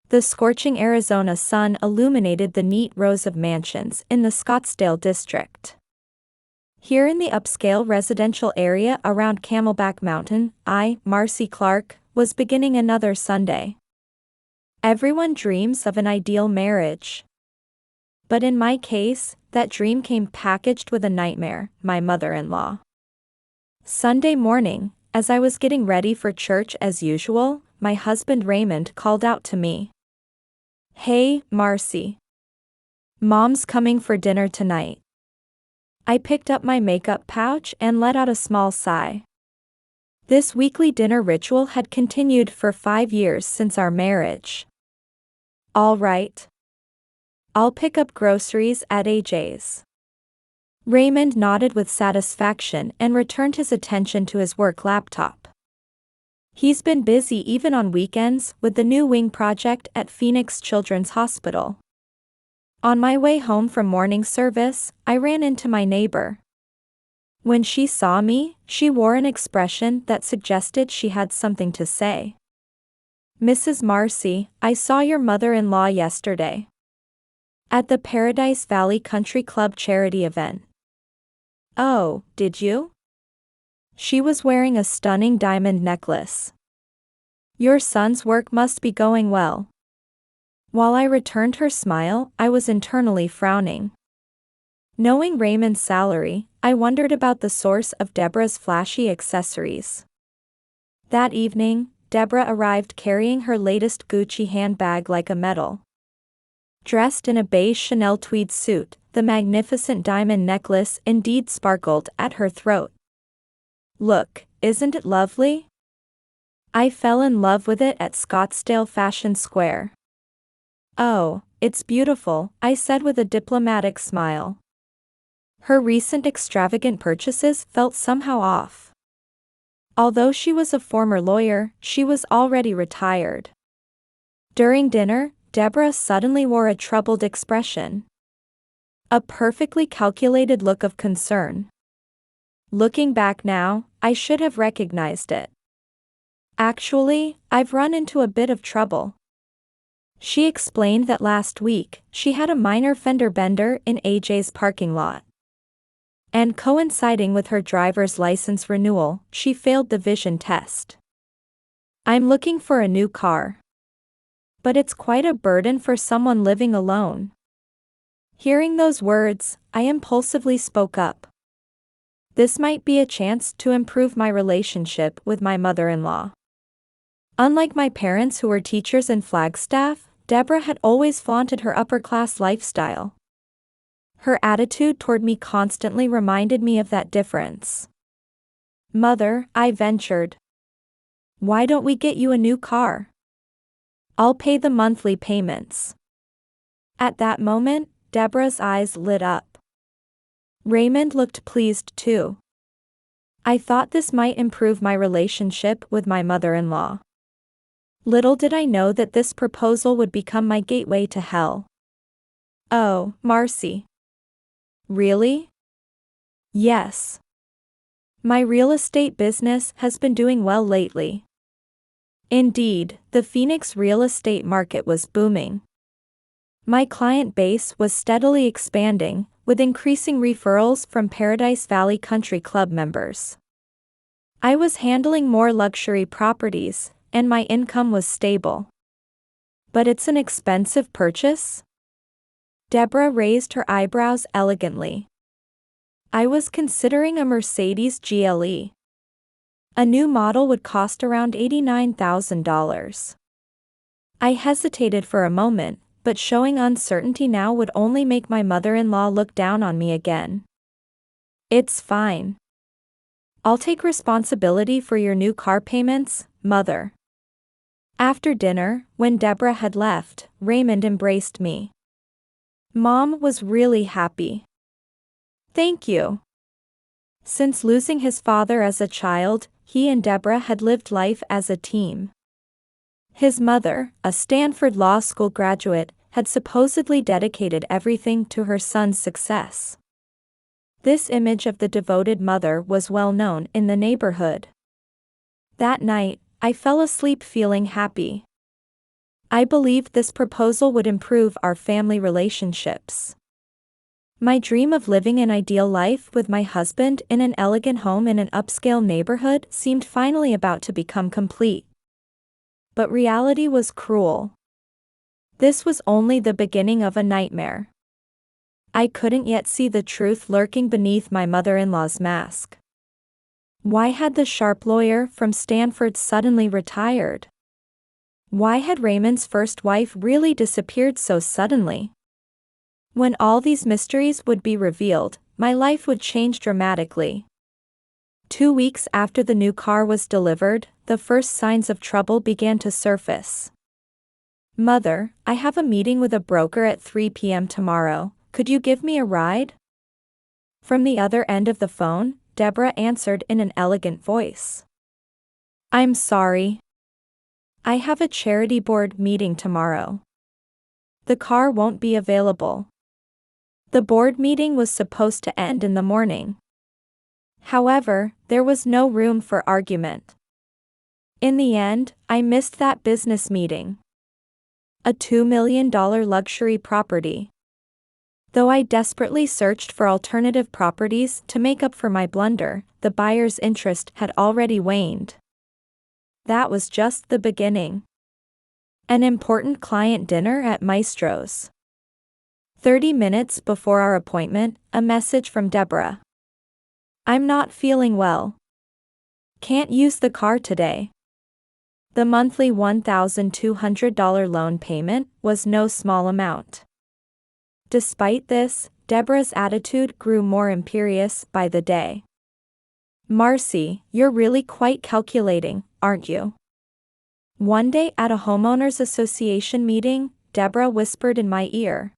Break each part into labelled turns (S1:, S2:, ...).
S1: The scorching Arizona sun illuminated the neat rows of mansions in the Scottsdale district. Here in the upscale residential area around Camelback Mountain, I, Marcy Clark, was beginning another Sunday. Everyone dreams of an ideal marriage. But in my case, that dream came packaged with a nightmare, my mother-in-law. Sunday morning, as I was getting ready for church as usual, my husband Raymond called out to me. "Hey, Marcy. Mom's coming for dinner tonight." I picked up my makeup pouch and let out a small sigh. This weekly dinner ritual had continued for 5 years since our marriage. "All right. I'll pick up groceries at AJ's." Raymond nodded with satisfaction and returned his attention to his work laptop. He's been busy even on weekends with the new wing project at Phoenix Children's Hospital. On my way home from morning service, I ran into my neighbor. When she saw me, she wore an expression that suggested she had something to say. "Mrs. Marcy, I saw your mother-in-law yesterday at the Paradise Valley Country Club charity event." "Oh, did you?" She was wearing a stunning diamond necklace. "Your son's work must be going well." While I returned her smile, I was internally frowning. Knowing Raymond's salary, I wondered about the source of Deborah's flashy accessories. That evening, Deborah arrived carrying her latest Gucci handbag like a medal. Dressed in a beige Chanel tweed suit, the magnificent diamond necklace indeed sparkled at her throat. "Look, isn't it lovely?" I fell in love with it at Scottsdale Fashion Square. "Oh, it's beautiful," I said with a diplomatic smile. Her recent extravagant purchases felt somehow off. Although she was a former lawyer, she was already retired. During dinner, Deborah suddenly wore a troubled expression. A perfectly calculated look of concern. Looking back now, I should have recognized it. "Actually, I've run into a bit of trouble." She explained that last week, she had a minor fender bender in AJ's parking lot. And coinciding with her driver's license renewal, she failed the vision test. "I'm looking for a new car. But it's quite a burden for someone living alone." Hearing those words, I impulsively spoke up. This might be a chance to improve my relationship with my mother-in-law. Unlike my parents who were teachers in Flagstaff, Deborah had always flaunted her upper-class lifestyle. Her attitude toward me constantly reminded me of that difference. "Mother," I ventured. "Why don't we get you a new car? I'll pay the monthly payments." At that moment, Deborah's eyes lit up. Raymond looked pleased too. I thought this might improve my relationship with my mother-in-law. Little did I know that this proposal would become my gateway to hell. "Oh, Marcy. Really?" "Yes. My real estate business has been doing well lately." Indeed, the Phoenix real estate market was booming. My client base was steadily expanding, with increasing referrals from Paradise Valley Country Club members. I was handling more luxury properties, and my income was stable. "But it's an expensive purchase?" Deborah raised her eyebrows elegantly. "I was considering a Mercedes GLE. A new model would cost around $89,000. I hesitated for a moment, but showing uncertainty now would only make my mother-in-law look down on me again. "It's fine. I'll take responsibility for your new car payments, Mother." After dinner, when Deborah had left, Raymond embraced me. Mom was really happy. "Thank you." Since losing his father as a child, he and Deborah had lived life as a team. His mother, a Stanford Law School graduate, had supposedly dedicated everything to her son's success. This image of the devoted mother was well known in the neighborhood. That night, I fell asleep feeling happy. I believed this proposal would improve our family relationships. My dream of living an ideal life with my husband in an elegant home in an upscale neighborhood seemed finally about to become complete. But reality was cruel. This was only the beginning of a nightmare. I couldn't yet see the truth lurking beneath my mother-in-law's mask. Why had the sharp lawyer from Stanford suddenly retired? Why had Raymond's first wife really disappeared so suddenly? When all these mysteries would be revealed, my life would change dramatically. 2 weeks after the new car was delivered, the first signs of trouble began to surface. "Mother, I have a meeting with a broker at 3 p.m. tomorrow. Could you give me a ride?" From the other end of the phone, Deborah answered in an elegant voice. "I'm sorry. I have a charity board meeting tomorrow. The car won't be available." The board meeting was supposed to end in the morning. However, there was no room for argument. In the end, I missed that business meeting. A $2 million luxury property. Though I desperately searched for alternative properties to make up for my blunder, the buyer's interest had already waned. That was just the beginning. An important client dinner at Maestro's. 30 minutes before our appointment, a message from Deborah. "I'm not feeling well. Can't use the car today." The monthly $1,200 loan payment was no small amount. Despite this, Deborah's attitude grew more imperious by the day. "Marcy, you're really quite calculating, aren't you?" One day at a homeowners association meeting, Deborah whispered in my ear.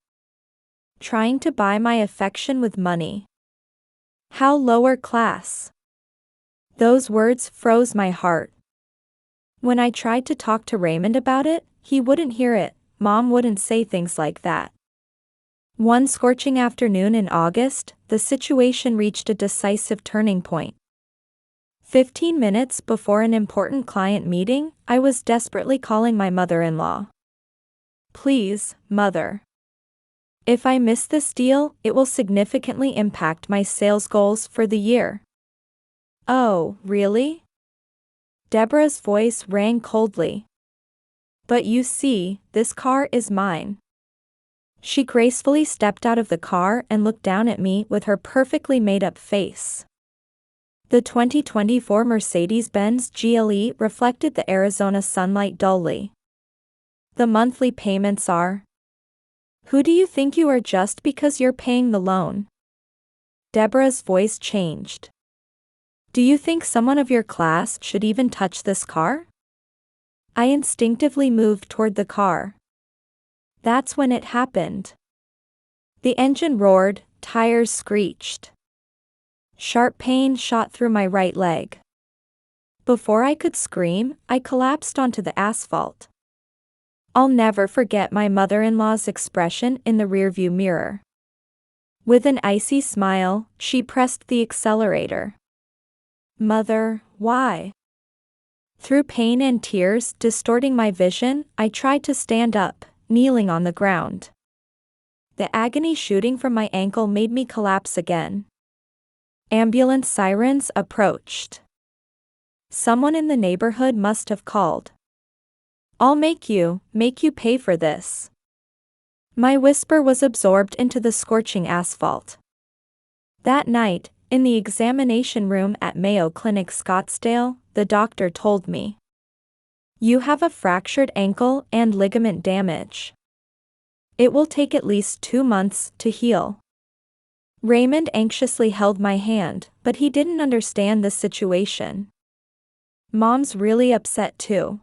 S1: "Trying to buy my affection with money. How lower class." Those words froze my heart. When I tried to talk to Raymond about it, he wouldn't hear it. Mom wouldn't say things like that. One scorching afternoon in August, the situation reached a decisive turning point. 15 minutes before an important client meeting, I was desperately calling my mother-in-law. "Please, Mother. If I miss this deal, it will significantly impact my sales goals for the year." "Oh, really?" Deborah's voice rang coldly. "But you see, this car is mine." She gracefully stepped out of the car and looked down at me with her perfectly made-up face. The 2024 Mercedes-Benz GLE reflected the Arizona sunlight dully. "The monthly payments are..." "Who do you think you are just because you're paying the loan?" Deborah's voice changed. "Do you think someone of your class should even touch this car?" I instinctively moved toward the car. That's when it happened. The engine roared, tires screeched. Sharp pain shot through my right leg. Before I could scream, I collapsed onto the asphalt. I'll never forget my mother-in-law's expression in the rearview mirror. With an icy smile, she pressed the accelerator. "Mother, why?" Through pain and tears distorting my vision, I tried to stand up, kneeling on the ground. The agony shooting from my ankle made me collapse again. Ambulance sirens approached. Someone in the neighborhood must have called. "I'll make you pay for this." My whisper was absorbed into the scorching asphalt. That night, in the examination room at Mayo Clinic Scottsdale, the doctor told me, "You have a fractured ankle and ligament damage. It will take at least 2 months to heal." Raymond anxiously held my hand, but he didn't understand the situation. "Mom's really upset too.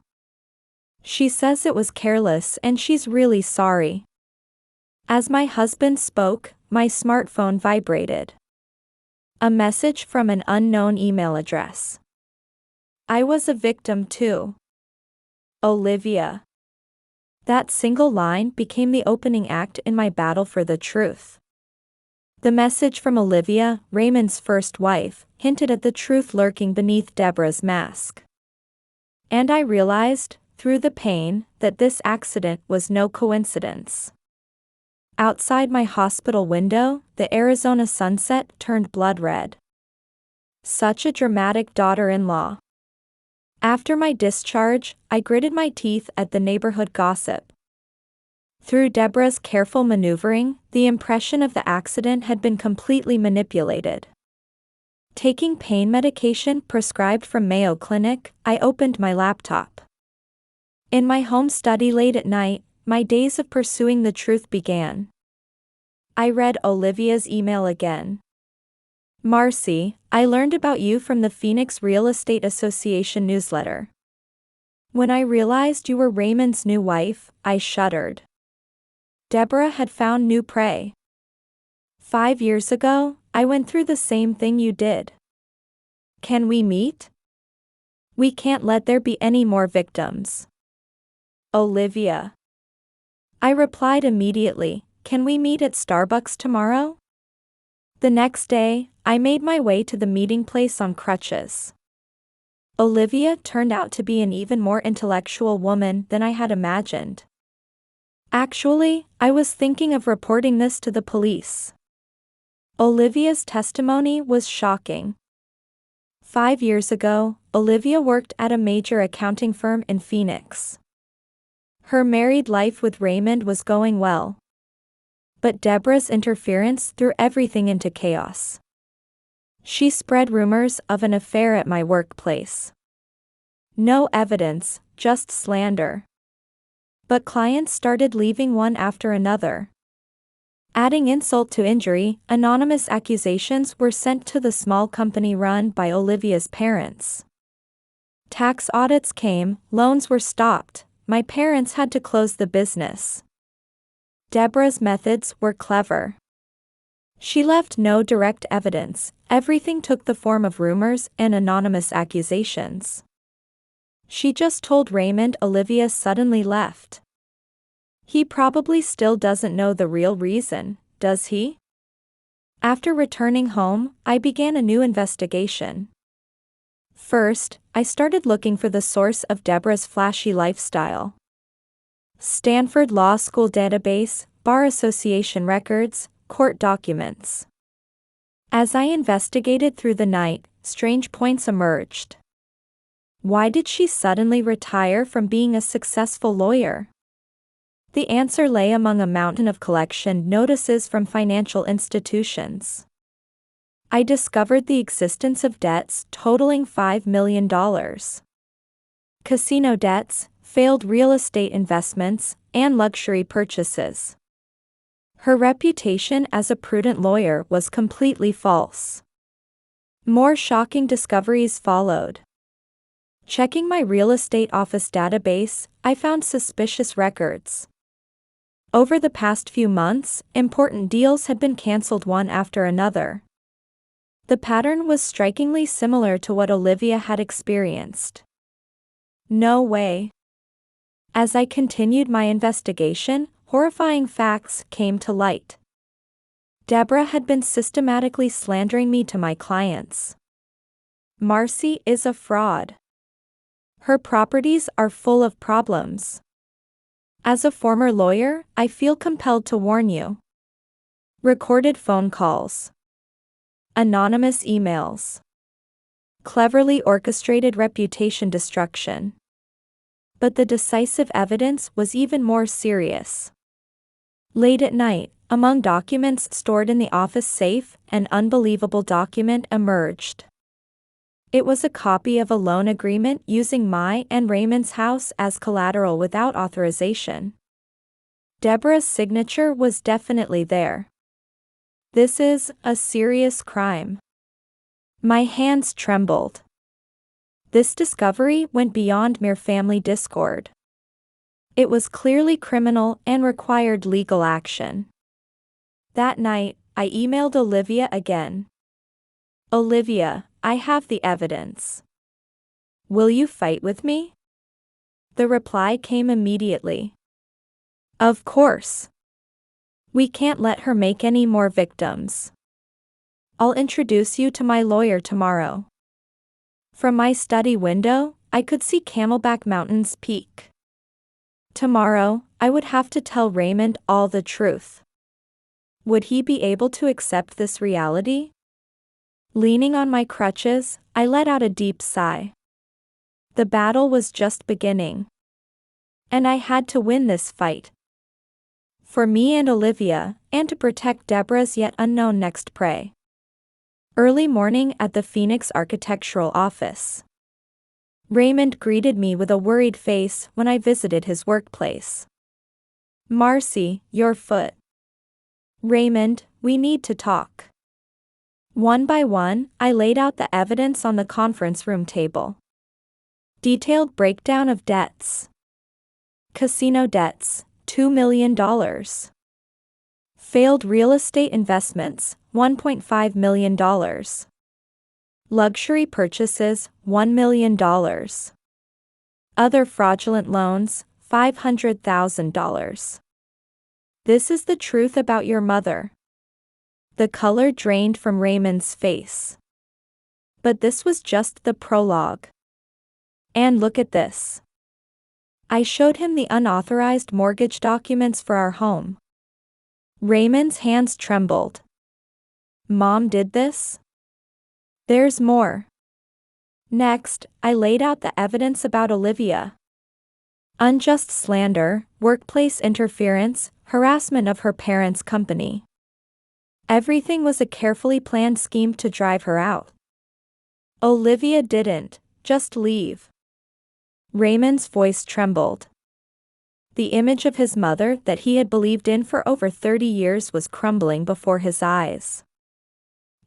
S1: She says it was careless and she's really sorry." As my husband spoke, my smartphone vibrated. A message from an unknown email address. I was a victim too. Olivia. That single line became the opening act in my battle for the truth. The message from Olivia, Raymond's first wife, hinted at the truth lurking beneath Deborah's mask. And I realized, through the pain, that this accident was no coincidence. Outside my hospital window, the Arizona sunset turned blood red. Such a dramatic daughter-in-law. After my discharge, I gritted my teeth at the neighborhood gossip. Through Deborah's careful maneuvering, the impression of the accident had been completely manipulated. Taking pain medication prescribed from Mayo Clinic, I opened my laptop. In my home study late at night, my days of pursuing the truth began. I read Olivia's email again. Marcy, I learned about you from the Phoenix Real Estate Association newsletter. When I realized you were Raymond's new wife, I shuddered. Deborah had found new prey. 5 years ago, I went through the same thing you did. Can we meet? We can't let there be any more victims. Olivia. I replied immediately, can we meet at Starbucks tomorrow? The next day, I made my way to the meeting place on crutches. Olivia turned out to be an even more intellectual woman than I had imagined. Actually, I was thinking of reporting this to the police. Olivia's testimony was shocking. 5 years ago, Olivia worked at a major accounting firm in Phoenix. Her married life with Raymond was going well. But Deborah's interference threw everything into chaos. She spread rumors of an affair at my workplace. No evidence, just slander. But clients started leaving one after another. Adding insult to injury, anonymous accusations were sent to the small company run by Olivia's parents. Tax audits came, loans were stopped, my parents had to close the business. Deborah's methods were clever. She left no direct evidence, everything took the form of rumors and anonymous accusations. She just told Raymond Olivia suddenly left. He probably still doesn't know the real reason, does he? After returning home, I began a new investigation. First, I started looking for the source of Deborah's flashy lifestyle. Stanford Law School database, Bar Association records, court documents. As I investigated through the night, strange points emerged. Why did she suddenly retire from being a successful lawyer? The answer lay among a mountain of collection notices from financial institutions. I discovered the existence of debts totaling $5 million. Casino debts, failed real estate investments, and luxury purchases. Her reputation as a prudent lawyer was completely false. More shocking discoveries followed. Checking my real estate office database, I found suspicious records. Over the past few months, important deals had been canceled one after another. The pattern was strikingly similar to what Olivia had experienced. No way. As I continued my investigation, horrifying facts came to light. Deborah had been systematically slandering me to my clients. Marcy is a fraud. Her properties are full of problems. As a former lawyer, I feel compelled to warn you. Recorded phone calls. Anonymous emails. Cleverly orchestrated reputation destruction. But the decisive evidence was even more serious. Late at night, among documents stored in the office safe, an unbelievable document emerged. It was a copy of a loan agreement using my and Raymond's house as collateral without authorization. Deborah's signature was definitely there. This is a serious crime. My hands trembled. This discovery went beyond mere family discord. It was clearly criminal and required legal action. That night, I emailed Olivia again. Olivia, I have the evidence. Will you fight with me? The reply came immediately. Of course. We can't let her make any more victims. I'll introduce you to my lawyer tomorrow. From my study window, I could see Camelback Mountain's peak. Tomorrow, I would have to tell Raymond all the truth. Would he be able to accept this reality? Leaning on my crutches, I let out a deep sigh. The battle was just beginning. And I had to win this fight. For me and Olivia, and to protect Deborah's yet unknown next prey. Early morning at the Phoenix Architectural Office. Raymond greeted me with a worried face when I visited his workplace. "Marcy, your foot." "Raymond, we need to talk." One by one, I laid out the evidence on the conference room table. Detailed breakdown of debts. Casino debts, $2 million. Failed real estate investments, $1.5 million. Luxury purchases, $1 million. Other fraudulent loans, $500,000. This is the truth about your mother. The color drained from Raymond's face. But this was just the prologue. And look at this. I showed him the unauthorized mortgage documents for our home. Raymond's hands trembled. "Mom did this?" "There's more." Next, I laid out the evidence about Olivia. Unjust slander, workplace interference, harassment of her parents' company. Everything was a carefully planned scheme to drive her out. Olivia didn't just leave. Raymond's voice trembled. The image of his mother that he had believed in for over 30 years was crumbling before his eyes.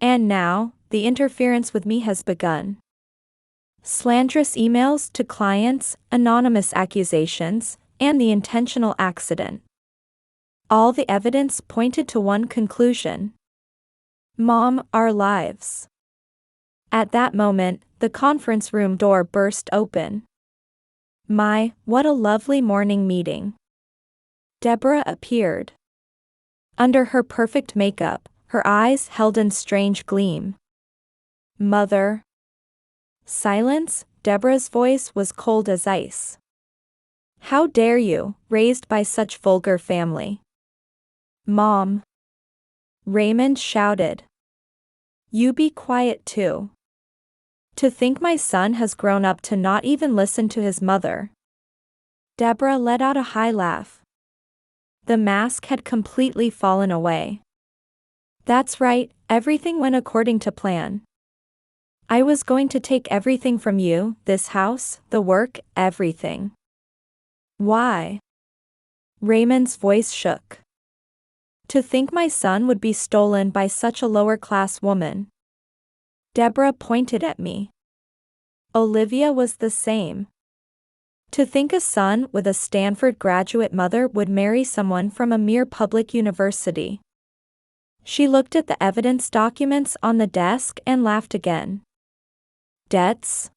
S1: And now, the interference with me has begun. Slanderous emails to clients, anonymous accusations, and the intentional accident. All the evidence pointed to one conclusion. Mom, our lives. At that moment, the conference room door burst open. My, what a lovely morning meeting. Deborah appeared. Under her perfect makeup, her eyes held in strange gleam. "Mother." Silence, Deborah's voice was cold as ice. "How dare you, raised by such vulgar family." "Mom." Raymond shouted. "You be quiet too. To think my son has grown up to not even listen to his mother." Deborah let out a high laugh. The mask had completely fallen away. "That's right, everything went according to plan. I was going to take everything from you, this house, the work, everything." "Why?" Raymond's voice shook. "To think my son would be stolen by such a lower-class woman." Deborah pointed at me. Olivia was the same. To think a son with a Stanford graduate mother would marry someone from a mere public university. She looked at the evidence documents on the desk and laughed again. "Debts?"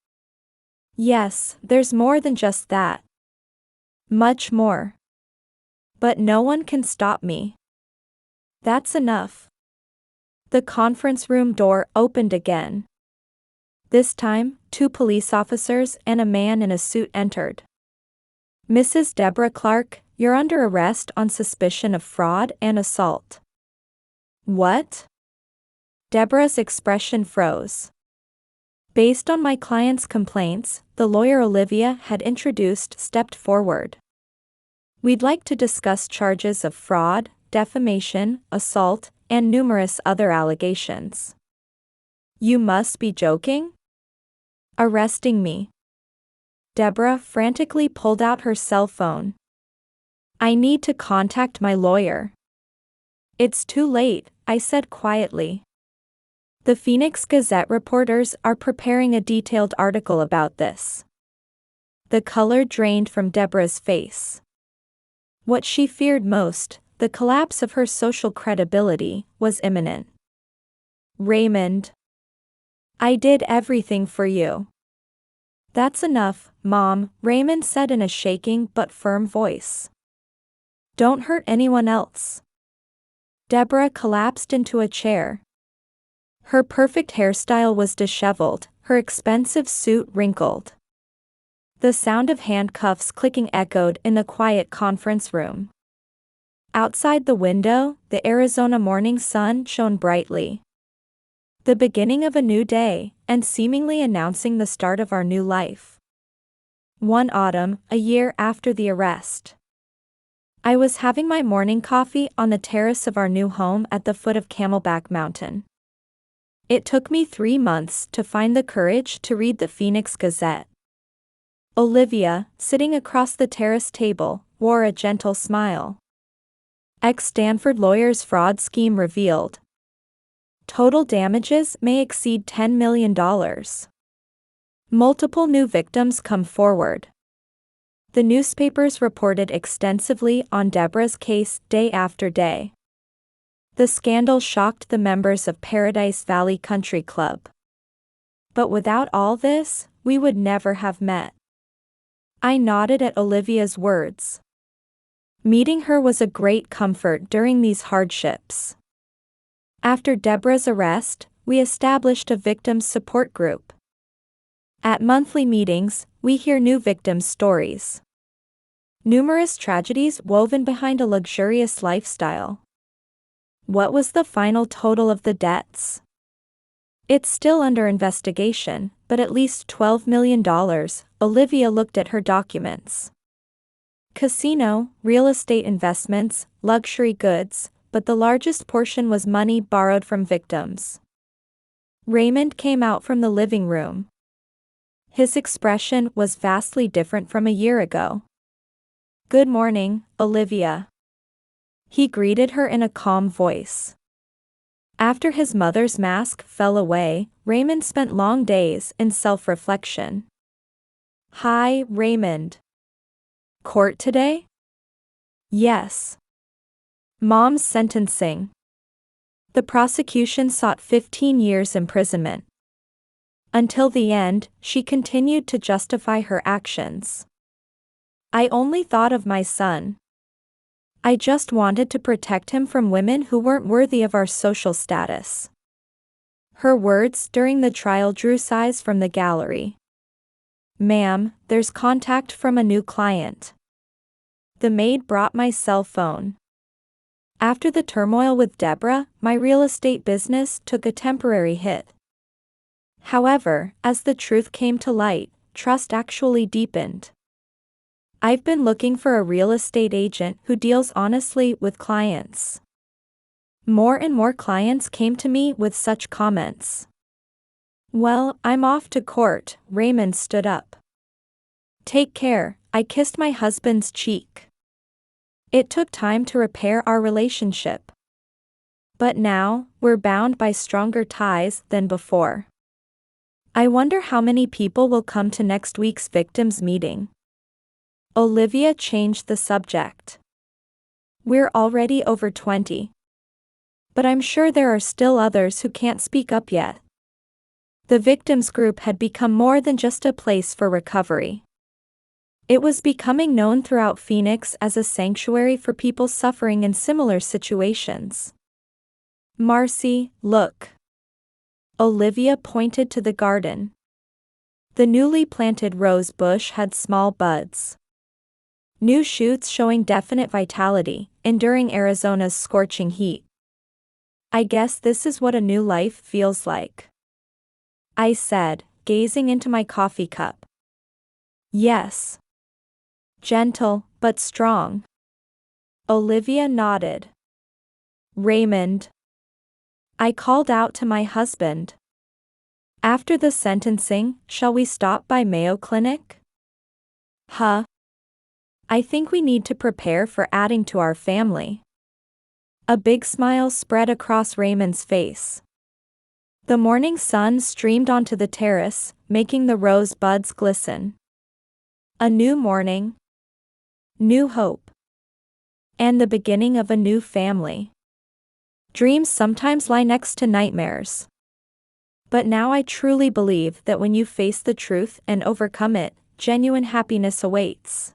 S1: "Yes, there's more than just that. Much more. But no one can stop me." "That's enough." The conference room door opened again. This time, 2 police officers and a man in a suit entered. "Mrs. Deborah Clark, you're under arrest on suspicion of fraud and assault." "What?" Deborah's expression froze. Based on my client's complaints, the lawyer Olivia had introduced stepped forward. "We'd like to discuss charges of fraud, defamation, assault, and numerous other allegations." "You must be joking?" "Arresting me." Deborah frantically pulled out her cell phone. "I need to contact my lawyer." "It's too late," I said quietly. "The Phoenix Gazette reporters are preparing a detailed article about this." The color drained from Deborah's face. What she feared most, the collapse of her social credibility, was imminent. "Raymond. I did everything for you." "That's enough, Mom," Raymond said in a shaking but firm voice. "Don't hurt anyone else." Deborah collapsed into a chair. Her perfect hairstyle was disheveled, her expensive suit wrinkled. The sound of handcuffs clicking echoed in the quiet conference room. Outside the window, the Arizona morning sun shone brightly. The beginning of a new day, and seemingly announcing the start of our new life. One autumn, a year after the arrest. I was having my morning coffee on the terrace of our new home at the foot of Camelback Mountain. It took me 3 months to find the courage to read the Phoenix Gazette. Olivia, sitting across the terrace table, wore a gentle smile. Ex-Stanford lawyer's fraud scheme revealed. Total damages may exceed $10 million. Multiple new victims come forward. The newspapers reported extensively on Deborah's case day after day. The scandal shocked the members of Paradise Valley Country Club. But without all this, we would never have met. I nodded at Olivia's words. Meeting her was a great comfort during these hardships. After Deborah's arrest, we established a victims support group. At monthly meetings, we hear new victims' stories. Numerous tragedies woven behind a luxurious lifestyle. What was the final total of the debts? It's still under investigation, but at least $12 million. Olivia looked at her documents. Casino, real estate investments, luxury goods, but the largest portion was money borrowed from victims. Raymond came out from the living room. His expression was vastly different from a year ago. "Good morning, Olivia." He greeted her in a calm voice. After his mother's mask fell away, Raymond spent long days in self-reflection. "Hi, Raymond. Court today?" "Yes." Mom's sentencing. The prosecution sought 15 years imprisonment. Until the end, she continued to justify her actions. "I only thought of my son. I just wanted to protect him from women who weren't worthy of our social status." Her words during the trial drew sighs from the gallery. "Ma'am, there's contact from a new client. The maid brought my cell phone. After the turmoil with Deborah, my real estate business took a temporary hit. However, as the truth came to light, trust actually deepened. I've been looking for a real estate agent who deals honestly with clients. More and more clients came to me with such comments." "Well, I'm off to court." Raymond stood up. "Take care." I kissed my husband's cheek. It took time to repair our relationship. But now, we're bound by stronger ties than before. I wonder how many people will come to next week's victims meeting. Olivia changed the subject. "We're already over 20. But I'm sure there are still others who can't speak up yet." The victims group had become more than just a place for recovery. It was becoming known throughout Phoenix as a sanctuary for people suffering in similar situations. "Marcy, look." Olivia pointed to the garden. The newly planted rose bush had small buds. New shoots showing definite vitality, enduring Arizona's scorching heat. "I guess this is what a new life feels like," I said, gazing into my coffee cup. "Yes. Gentle, but strong." Olivia nodded. "Raymond." I called out to my husband. "After the sentencing, shall we stop by Mayo Clinic?" "Huh. I think we need to prepare for adding to our family." A big smile spread across Raymond's face. The morning sun streamed onto the terrace, making the rose buds glisten. A new morning. New hope. And the beginning of a new family. Dreams sometimes lie next to nightmares. But now I truly believe that when you face the truth and overcome it, genuine happiness awaits.